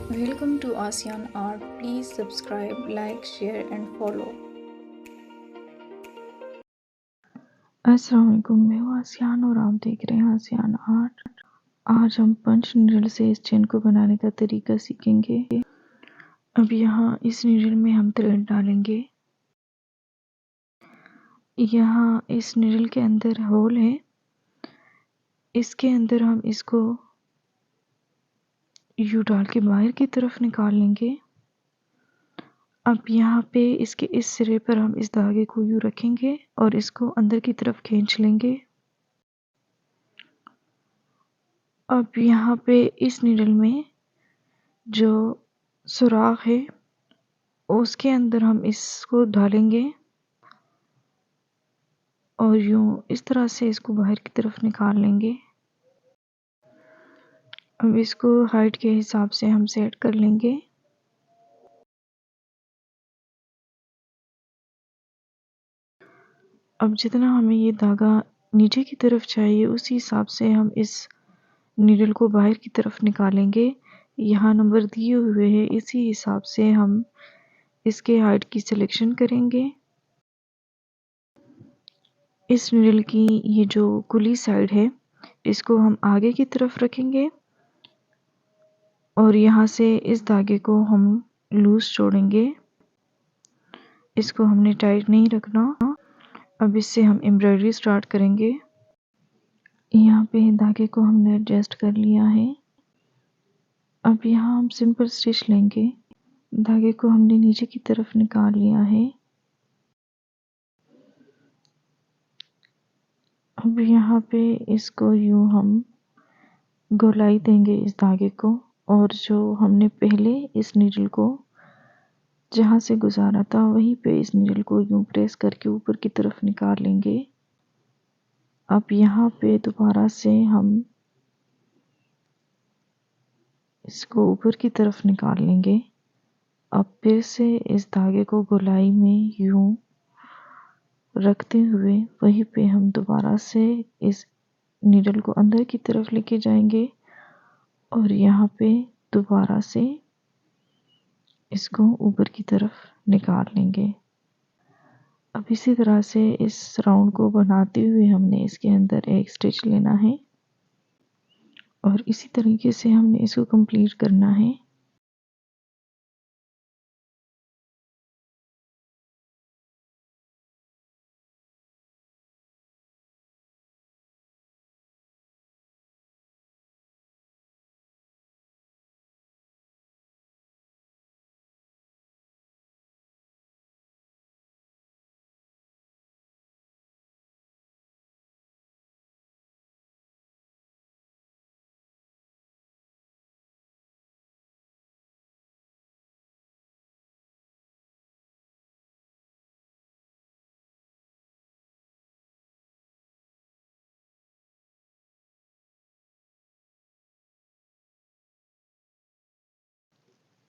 Welcome to ASEAN Art. Please subscribe, like, share, and follow. अस्सलाम वालेकुम, मैं हूँ आसियान और आप देख रहे हैं आसियान आर्ट। आज हम पंच नीडल से इस चेन को बनाने का तरीका सीखेंगे। अब यहाँ इस नीडल में हम थ्रेड डालेंगे। यहाँ इस नीडल के अंदर होल है, इसके अंदर हम इसको यू डाल के बाहर की तरफ निकाल लेंगे। अब यहाँ पे इसके इस सिरे पर हम इस धागे को यू रखेंगे और इसको अंदर की तरफ खींच लेंगे। अब यहाँ पे इस नीडल में जो सुराख है उसके अंदर हम इसको डालेंगे और यूं इस तरह से इसको बाहर की तरफ निकाल लेंगे। अब इसको हाइट के हिसाब से हम सेट कर लेंगे। अब जितना हमें ये धागा नीचे की तरफ चाहिए उसी हिसाब से हम इस नीडल को बाहर की तरफ निकालेंगे। यहाँ नंबर दिए हुए हैं, इसी हिसाब से हम इसके हाइट की सिलेक्शन करेंगे। इस नीडल की ये जो खुली साइड है इसको हम आगे की तरफ रखेंगे और यहाँ से इस धागे को हम लूज छोड़ेंगे। इसको हमने टाइट नहीं रखना। अब इससे हम एम्ब्रॉयडरी स्टार्ट करेंगे। यहाँ पे धागे को हमने एडजस्ट कर लिया है। अब यहाँ हम सिंपल स्टिच लेंगे। धागे को हमने नीचे की तरफ निकाल लिया है। अब यहाँ पे इसको यूं हम गोलाई देंगे इस धागे को, और जो हमने पहले इस नीडल को जहाँ से गुजारा था वहीं पे इस नीडल को यूं प्रेस करके ऊपर की तरफ निकाल लेंगे। अब यहाँ पे दोबारा से हम इसको ऊपर की तरफ निकाल लेंगे। अब फिर से इस धागे को गोलाई में यूं रखते हुए वहीं पे हम दोबारा से इस नीडल को अंदर की तरफ लेके जाएंगे और यहाँ पे दोबारा से इसको ऊपर की तरफ निकाल लेंगे। अब इसी तरह से इस राउंड को बनाते हुए हमने इसके अंदर एक स्टिच लेना है और इसी तरीके से हमने इसको कंप्लीट करना है।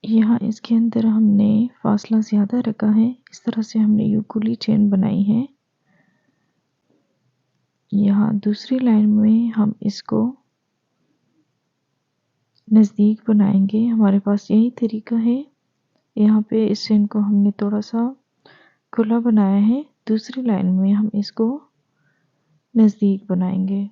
यहाँ इसके अंदर हमने फासला ज़्यादा रखा है, इस तरह से हमने यूकुली चेन बनाई है। यहाँ दूसरी लाइन में हम इसको नज़दीक बनाएंगे। हमारे पास यही तरीका है। यहाँ पे इस चेन को हमने थोड़ा सा खुला बनाया है, दूसरी लाइन में हम इसको नज़दीक बनाएंगे।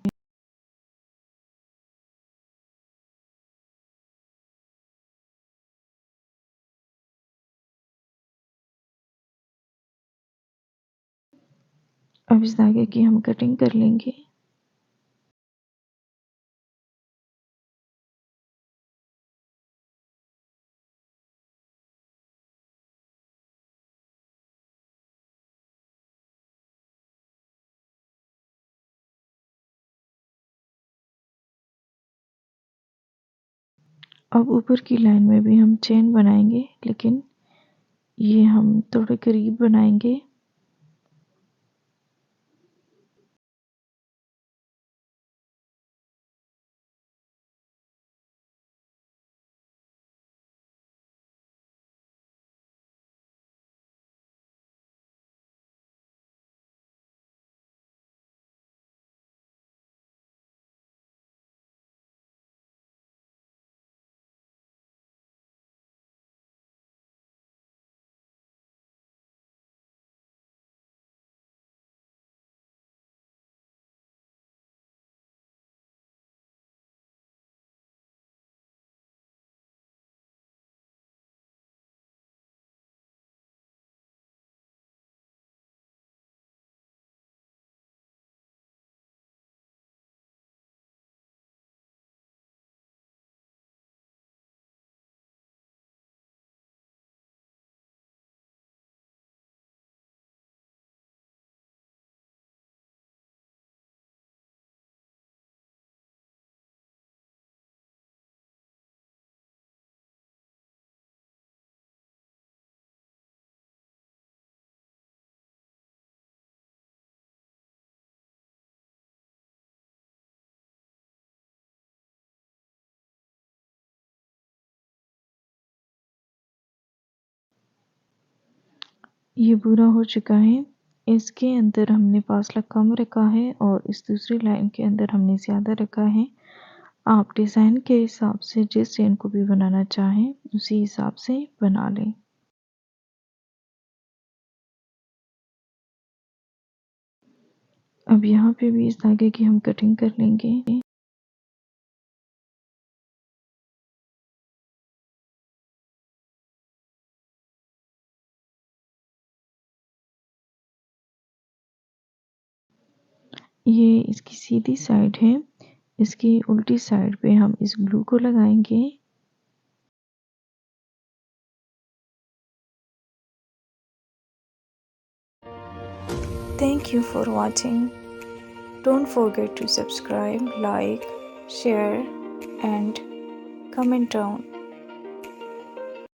अब इस धागे की हम कटिंग कर लेंगे। अब ऊपर की लाइन में भी हम चेन बनाएंगे, लेकिन ये हम थोड़े करीब बनाएंगे। ये पूरा हो चुका है। इसके अंदर हमने फासला कम रखा है और इस दूसरी लाइन के अंदर हमने ज़्यादा रखा है। आप डिज़ाइन के हिसाब से जिस चेन को भी बनाना चाहें उसी हिसाब से बना लें। अब यहाँ पे भी इस धागे की हम कटिंग कर लेंगे। ये इसकी सीधी साइड है, इसकी उल्टी साइड पे हम इस ग्लू को लगाएंगे। Thank you for watching. Don't forget to subscribe, like, share and comment down.